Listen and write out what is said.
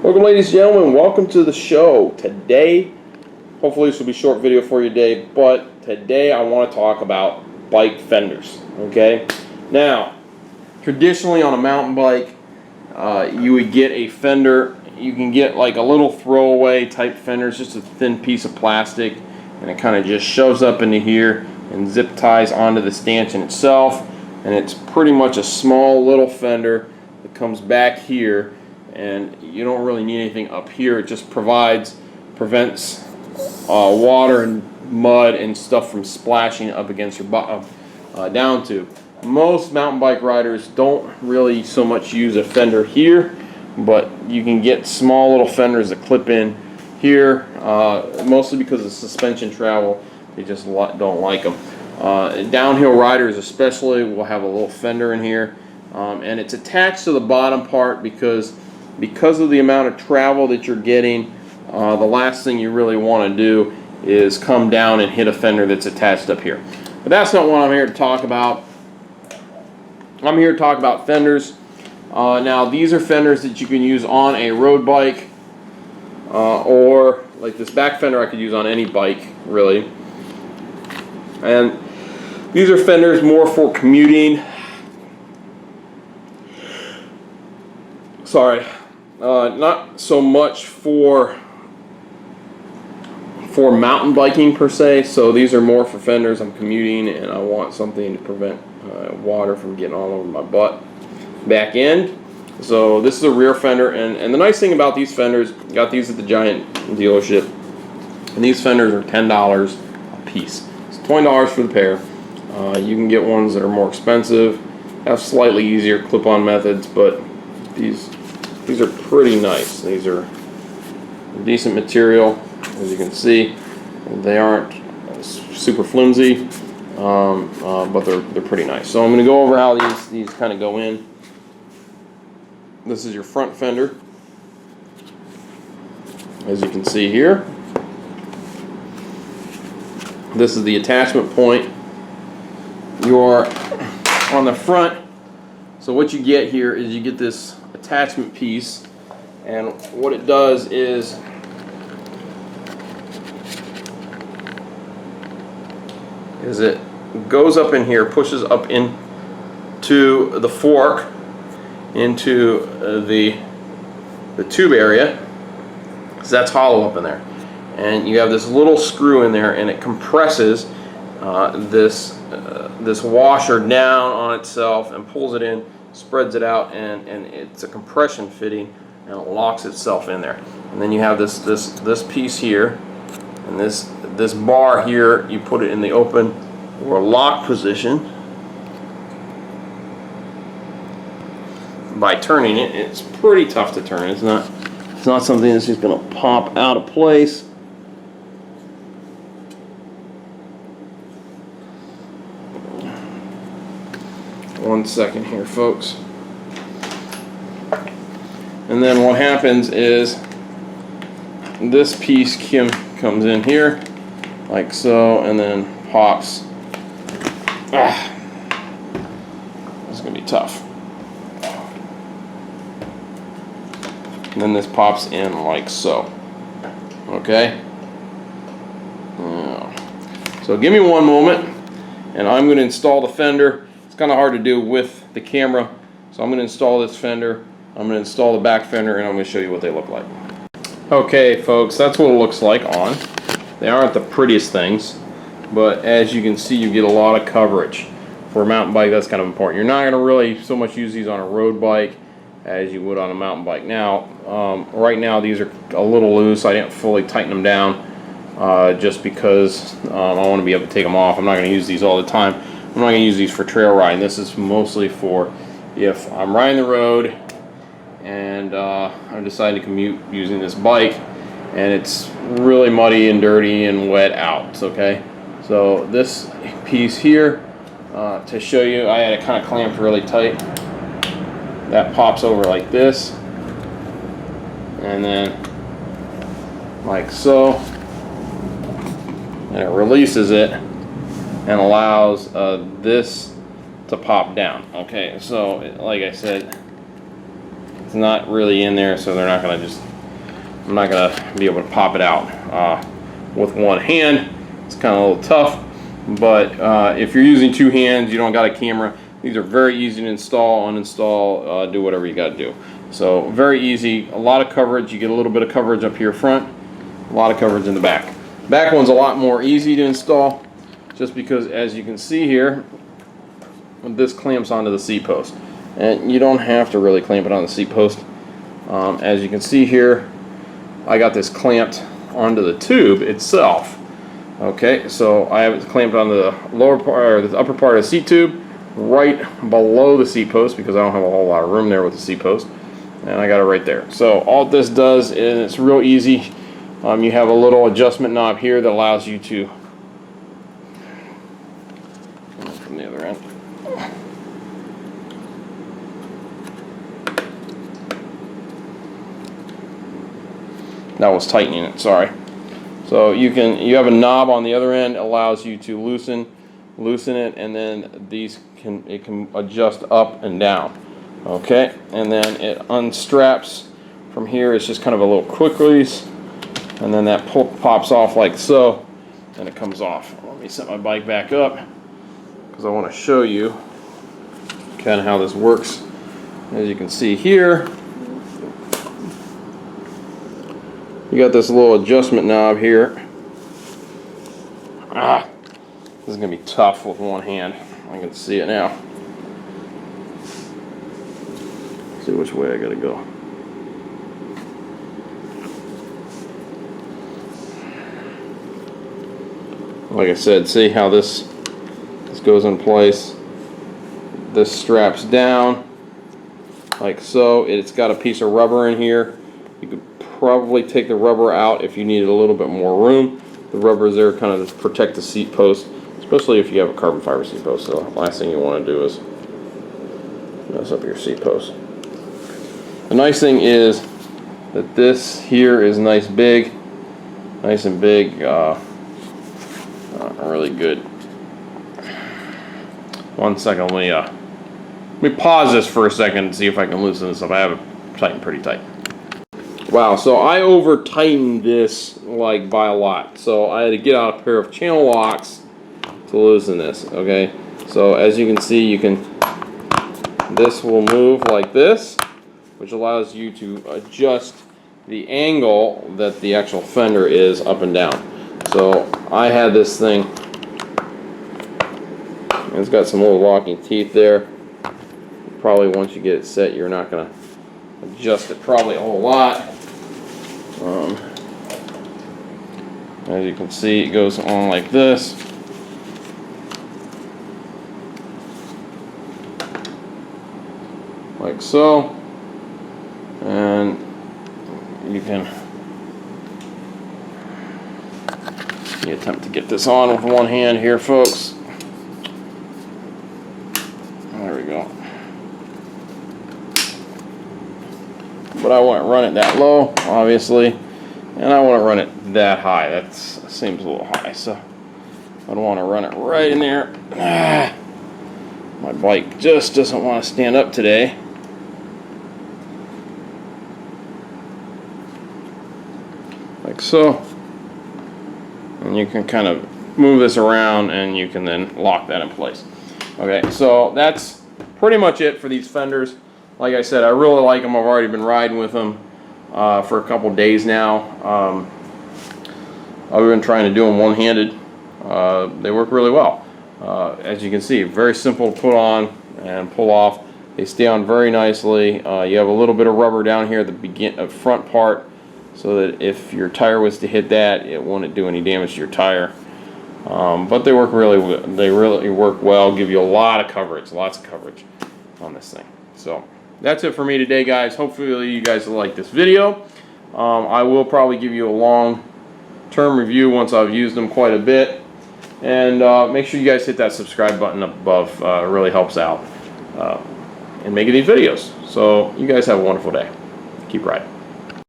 Welcome, ladies and gentlemen. Welcome to the show. Today, hopefully this will be a short video for you today, but today I want to talk about bike fenders. Okay? Now, traditionally on a mountain bike, you would get a fender. You can get like a little throwaway type fender. It's just a thin piece of plastic, and it kind of just shoves up into here and zip ties onto the stanchion itself. And it's pretty much a small little fender that comes back here, and you don't really need anything up here. It just prevents water and mud and stuff from splashing up against your down tube. Most mountain bike riders don't really so much use a fender here, but you can get small little fenders that clip in here, mostly because of suspension travel. They just don't like them. Downhill riders especially will have a little fender in here, and it's attached to the bottom part because of the amount of travel that you're getting. The last thing you really want to do is come down and hit a fender that's attached up here. But that's not what I'm here to talk about. I'm here to talk about fenders. Now these are fenders that you can use on a road bike, or like this back fender I could use on any bike really. And these are fenders more for commuting. Sorry, not so much for mountain biking per se. So these are more for fenders. I'm commuting and I want something to prevent water from getting all over my butt. Back end. So this is a rear fender, and the nice thing about these fenders, got these at the Giant dealership, and these fenders are $10 a piece. It's $20 for the pair. You can get ones that are more expensive, have slightly easier clip-on methods, but these are pretty nice. These are decent material, as you can see. They aren't super flimsy, but they're pretty nice. So I'm going to go over how these kind of go in. This is your front fender, as you can see here. This is the attachment point. You're on the front, so what you get here is you get this attachment piece, and what it does is it goes up in here, pushes up into the fork, into the tube area, because that's hollow up in there, and you have this little screw in there, and it compresses this washer down on itself and pulls it in, spreads it out, and it's a compression fitting, and it locks itself in there. And then you have this piece here, and this bar here, you put it in the open or lock position by turning it. It's pretty tough to turn. It's not something that's just going to pop out of place. One second here, folks. And then what happens is this piece comes in here like so, and then pops. This is going to be tough. And then this pops in like so. Okay? So give me one moment, and I'm going to install the fender. It's kind of hard to do with the camera, so I'm going to install this fender. I'm going to install the back fender, and I'm going to show you what they look like. Okay, folks, that's what it looks like on. They aren't the prettiest things, but as you can see, you get a lot of coverage. For a mountain bike, that's kind of important. You're not going to really so much use these on a road bike as you would on a mountain bike. Now, right now these are a little loose. I didn't fully tighten them down just because I want to be able to take them off. I'm not going to use these all the time. I'm not going to use these for trail riding. This is mostly for if I'm riding the road and I'm deciding to commute using this bike and it's really muddy and dirty and wet out. Okay, so this piece here, to show you, I had it kind of clamped really tight. That pops over like this, and then like so, and it releases it and allows this to pop down. Okay, so like I said, it's not really in there, so they're not going to just I'm not gonna be able to pop it out with one hand. It's kind of a little tough, but if you're using two hands, you don't got a camera, these are very easy to install, uninstall, do whatever you got to do. So very easy, a lot of coverage. You get a little bit of coverage up here front, a lot of coverage in the back. Back one's a lot more easy to install, just because as you can see here, this clamps onto the seat post, and you don't have to really clamp it on the seat post. As you can see here, I got this clamped onto the tube itself. Okay, so I have it clamped on the lower part or the upper part of the seat tube, right below the seat post, because I don't have a whole lot of room there with the seat post, and I got it right there. So all this does is, it's real easy. You have a little adjustment knob here that allows you to, from the other end, that was tightening it, sorry. So you have a knob on the other end, allows you to loosen it, and then it can adjust up and down. Okay, and then it unstraps from here. It's just kind of a little quick release, and then that pops off like so, and it comes off. Let me set my bike back up because I want to show you kind of how this works. As you can see here, you got this little adjustment knob here. This is going to be tough with one hand. I can see it now. Let's see which way I got to go. Like I said, see how this goes in place. This straps down like so. It's got a piece of rubber in here. You could probably take the rubber out if you needed a little bit more room. The rubber is there kind of to protect the seat post, especially if you have a carbon fiber seat post. So the last thing you want to do is mess up your seat post. The nice thing is that this here is nice and big, really good. One second, let me pause this for a second and see if I can loosen this up. I have it tightened pretty tight. Wow, so I over tightened this like by a lot. So I had to get out a pair of channel locks to loosen this. Okay, so as you can see, this will move like this, which allows you to adjust the angle that the actual fender is up and down. So I had this thing, it's got some little locking teeth there. Probably once you get it set, you're not going to adjust it probably a whole lot. As you can see, it goes on like this. Like so. And you can attempt to get this on with one hand here, folks. There we go. But I wouldn't run it that low, obviously, and I want to run it that high. That seems a little high, so I don't want to run it right in there. My bike just doesn't want to stand up today. Like so. And you can kind of move this around, and you can then lock that in place. Okay, so that's pretty much it for these fenders. Like I said, I really like them. I've already been riding with them for a couple days now. I've been trying to do them one-handed. They work really well. As you can see, very simple to put on and pull off. They stay on very nicely. You have a little bit of rubber down here at the front part, so that if your tire was to hit that, it wouldn't do any damage to your tire. But they work really work well. Give you a lot of coverage, lots of coverage on this thing. So that's it for me today, guys. Hopefully you guys will like this video. I will probably give you a long-term review once I've used them quite a bit. And make sure you guys hit that subscribe button up above. It really helps out in making these videos. So you guys have a wonderful day. Keep riding.